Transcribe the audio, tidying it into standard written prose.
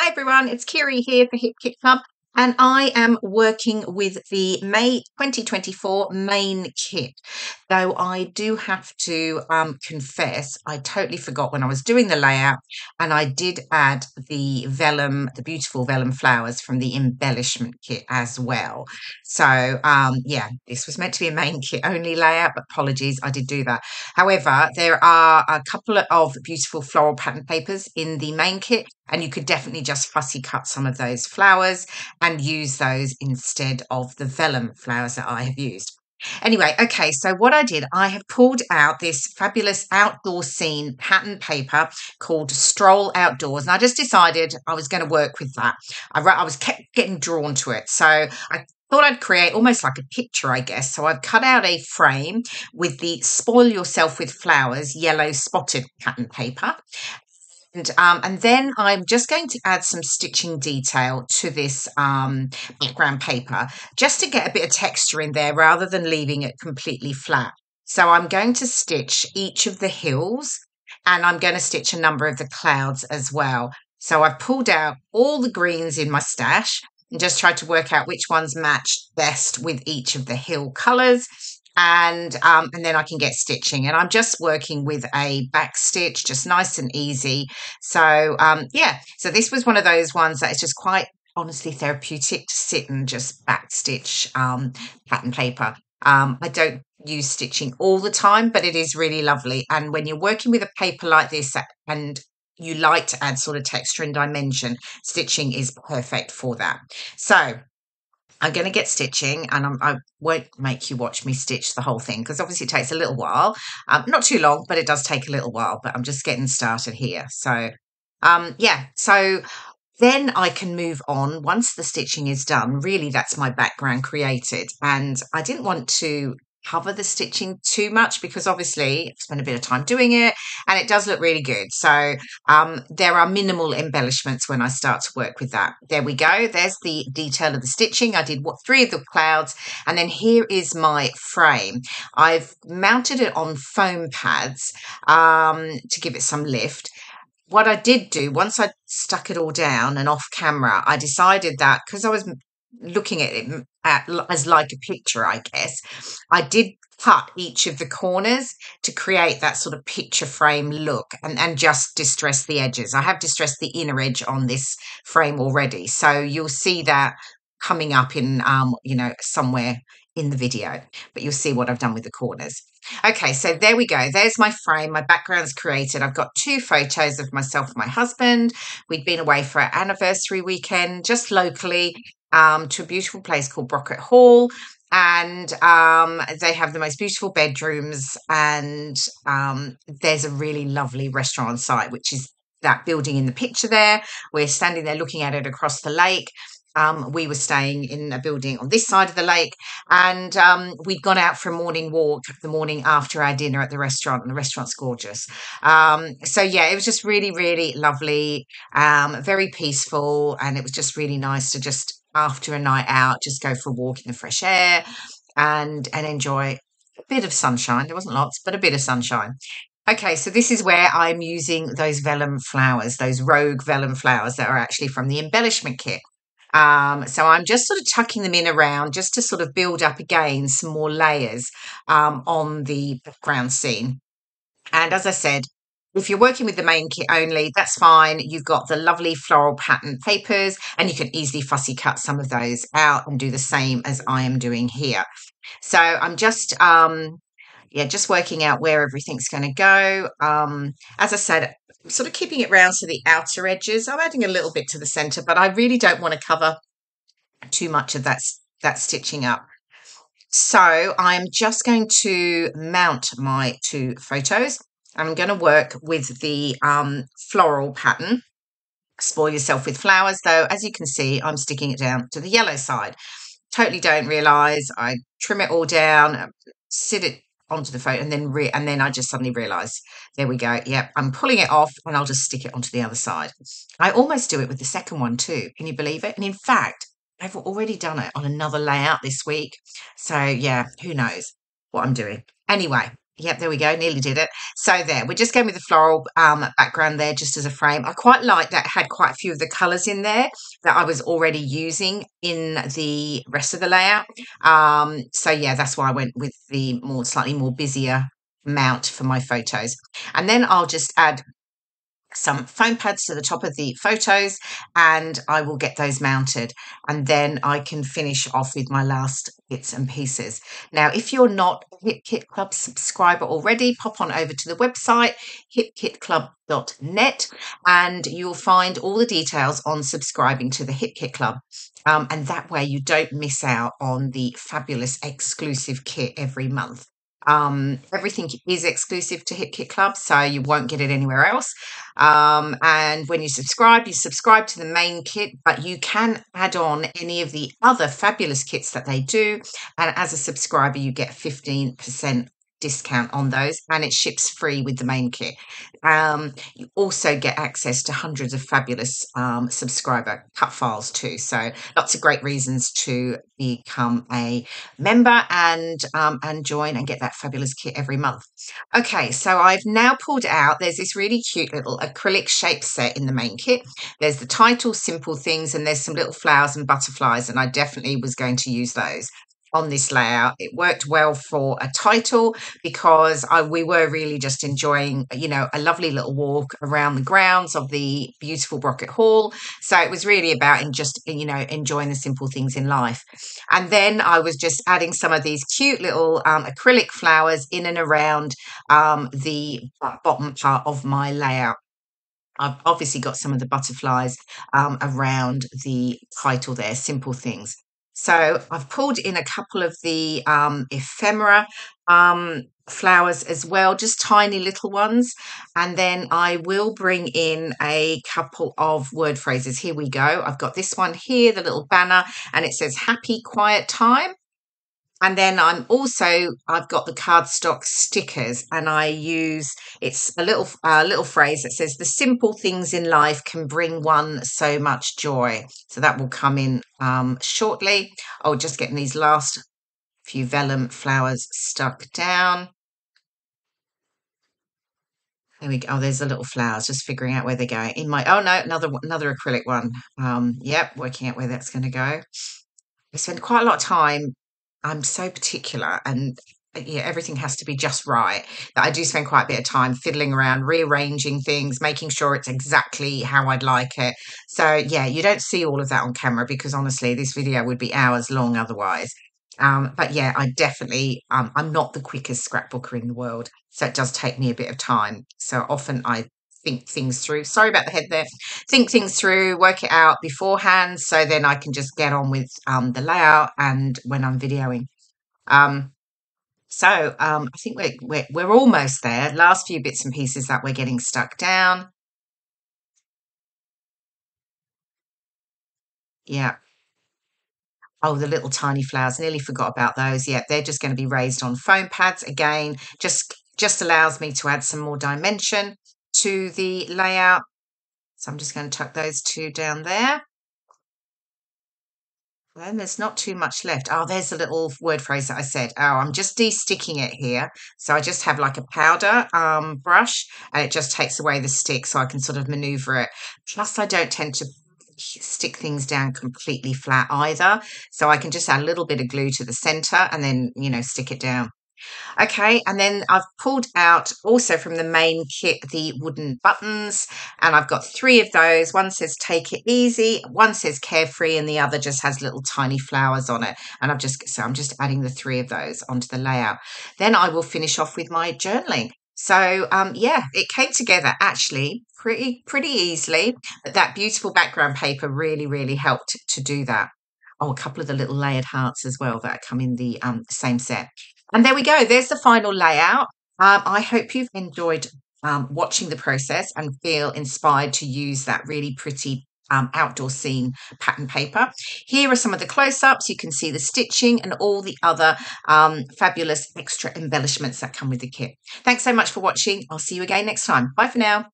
Hi everyone, it's Kirei here for Hip Kit Club, and I am working with the May 2024 main kit. Though I do have to confess, I totally forgot when I was doing the layout, and I did add the beautiful vellum flowers from the embellishment kit as well. So yeah, this was meant to be a main kit only layout, but apologies, I did do that. However, there are a couple of beautiful floral pattern papers in the main kit, and you could definitely just fussy cut some of those flowers and use those instead of the vellum flowers that I have used. Anyway, okay, so what I did, I have pulled out this fabulous outdoor scene pattern paper called Stroll Outdoors, and I just decided I was going to work with that. I was kept getting drawn to it, so I thought I'd create almost like a picture, I guess. So I've cut out a frame with the Spoil Yourself with Flowers yellow spotted pattern paper. And then I'm just going to add some stitching detail to this background paper just to get a bit of texture in there rather than leaving it completely flat. So I'm going to stitch each of the hills, and I'm going to stitch a number of the clouds as well. So I've pulled out all the greens in my stash and just tried to work out which ones match best with each of the hill colours. And then I can get stitching, and I'm just working with a back stitch, just nice and easy. So yeah, so this was one of those ones that is just quite honestly therapeutic to sit and just back stitch pattern paper. I don't use stitching all the time, but it is really lovely. And when you're working with a paper like this and you like to add sort of texture and dimension, stitching is perfect for that. So I'm going to get stitching, and I won't make you watch me stitch the whole thing because obviously it takes a little while. Not too long, but it does take a little while. But I'm just getting started here. So yeah, so then I can move on once the stitching is done. Really, that's my background created, and I didn't want to cover the stitching too much because obviously I've spent a bit of time doing it and it does look really good. So there are minimal embellishments when I start to work with that. There we go. There's the detail of the stitching. I did 3 of the clouds, and then here is my frame. I've mounted it on foam pads to give it some lift. What I did do, once I stuck it all down and off camera, I decided that because I was looking at it as like a picture, I guess, I did cut each of the corners to create that sort of picture frame look and just distress the edges. I have distressed the inner edge on this frame already, so you'll see that coming up in somewhere in the video, but you'll see what I've done with the corners. Okay, so there we go. There's my frame. My background's created. I've got 2 photos of myself and my husband. We'd been away for our anniversary weekend, just locally, to a beautiful place called Brocket Hall. And they have the most beautiful bedrooms. And there's a really lovely restaurant on site, which is that building in the picture there. We're standing there looking at it across the lake. We were staying in a building on this side of the lake, and we'd gone out for a morning walk the morning after our dinner at the restaurant, and the restaurant's gorgeous. So yeah, it was just really, really lovely, very peaceful, and it was just really nice to just, after a night out, just go for a walk in the fresh air and enjoy a bit of sunshine. There wasn't lots, but a bit of sunshine. Okay, so this is where I'm using those vellum flowers, those rogue vellum flowers that are actually from the embellishment kit. So I'm just sort of tucking them in around just to sort of build up again some more layers on the background scene. And as I said, if you're working with the main kit only, that's fine. You've got the lovely floral pattern papers, and you can easily fussy cut some of those out and do the same as I am doing here. So I'm just just working out where everything's going to go. As I said, sort of keeping it round to the outer edges. I'm adding a little bit to the centre, but I really don't want to cover too much of that stitching up. So I'm just going to mount my 2 photos. I'm going to work with the floral pattern, Spoil Yourself with Flowers, though, as you can see, I'm sticking it down to the yellow side. Totally don't realise. I trim it all down, sit it onto the photo, and then I just suddenly realised, there we go. Yep, I'm pulling it off, and I'll just stick it onto the other side. I almost do it with the second one too. Can you believe it? And in fact, I've already done it on another layout this week. So yeah, who knows what I'm doing. Anyway, Yep, there we go. Nearly did it. So there, we're just going with the floral background there just as a frame. I quite like that it had quite a few of the colours in there that I was already using in the rest of the layout. So yeah, that's why I went with the slightly more busier mount for my photos. And then I'll just add some foam pads to the top of the photos and I will get those mounted, and then I can finish off with my last bits and pieces. Now, if you're not a Hip Kit Club subscriber already, pop on over to the website hipkitclub.net and you'll find all the details on subscribing to the Hip Kit Club. And that way you don't miss out on the fabulous exclusive kit every month. Everything is exclusive to Hip Kit Club, so you won't get it anywhere else. And when you subscribe to the main kit, but you can add on any of the other fabulous kits that they do. And as a subscriber, you get 15% discount on those, and it ships free with the main kit. You also get access to hundreds of fabulous subscriber cut files too. So lots of great reasons to become a member and join and get that fabulous kit every month. Okay, so I've now pulled out, there's this really cute little acrylic shape set in the main kit. There's the title, Simple Things, and there's some little flowers and butterflies, and I definitely was going to use those on this layout. It worked well for a title because we were really just enjoying, a lovely little walk around the grounds of the beautiful Brocket Hall. So it was really about enjoying the simple things in life. And then I was just adding some of these cute little acrylic flowers in and around the bottom part of my layout. I've obviously got some of the butterflies around the title there, Simple Things. So I've pulled in a couple of the ephemera flowers as well, just tiny little ones. And then I will bring in a couple of word phrases. Here we go. I've got this one here, the little banner, and it says happy quiet time. And then I've got the cardstock stickers, and it's a little phrase that says the simple things in life can bring one so much joy. So that will come in shortly. Oh, just getting these last few vellum flowers stuck down. There we go. Oh, there's the little flowers, just figuring out where they're going. Oh no, another acrylic one. Yep, working out where that's going to go. I spend quite a lot of time. I'm so particular, and yeah, everything has to be just right, that I do spend quite a bit of time fiddling around, rearranging things, making sure it's exactly how I'd like it. So yeah, you don't see all of that on camera because honestly, this video would be hours long otherwise. But yeah, I definitely, I'm not the quickest scrapbooker in the world, so it does take me a bit of time. So often I think things through. Sorry about the head there. Think things through, work it out beforehand, so then I can just get on with the layout and when I'm videoing. I think we're almost there. Last few bits and pieces that we're getting stuck down. Yeah. Oh, the little tiny flowers. Nearly forgot about those. Yeah, they're just going to be raised on foam pads again. Just allows me to add some more dimension to the layout. So I'm just going to tuck those two down there. Then there's not too much left. Oh, there's the little word phrase that I said. Oh, I'm just de-sticking it here. So I just have like a powder brush, and it just takes away the stick so I can sort of maneuver it. Plus, I don't tend to stick things down completely flat either. So I can just add a little bit of glue to the center and then, stick it down. Okay, and then I've pulled out also from the main kit the wooden buttons, and I've got 3 of those. One says take it easy, one says carefree, and the other just has little tiny flowers on it. And I'm just adding the 3 of those onto the layout. Then I will finish off with my journaling. So yeah, it came together actually pretty easily, but that beautiful background paper really helped to do that. Oh, a couple of the little layered hearts as well that come in the same set. And there we go. There's the final layout. I hope you've enjoyed watching the process and feel inspired to use that really pretty outdoor scene pattern paper. Here are some of the close-ups. You can see the stitching and all the other fabulous extra embellishments that come with the kit. Thanks so much for watching. I'll see you again next time. Bye for now.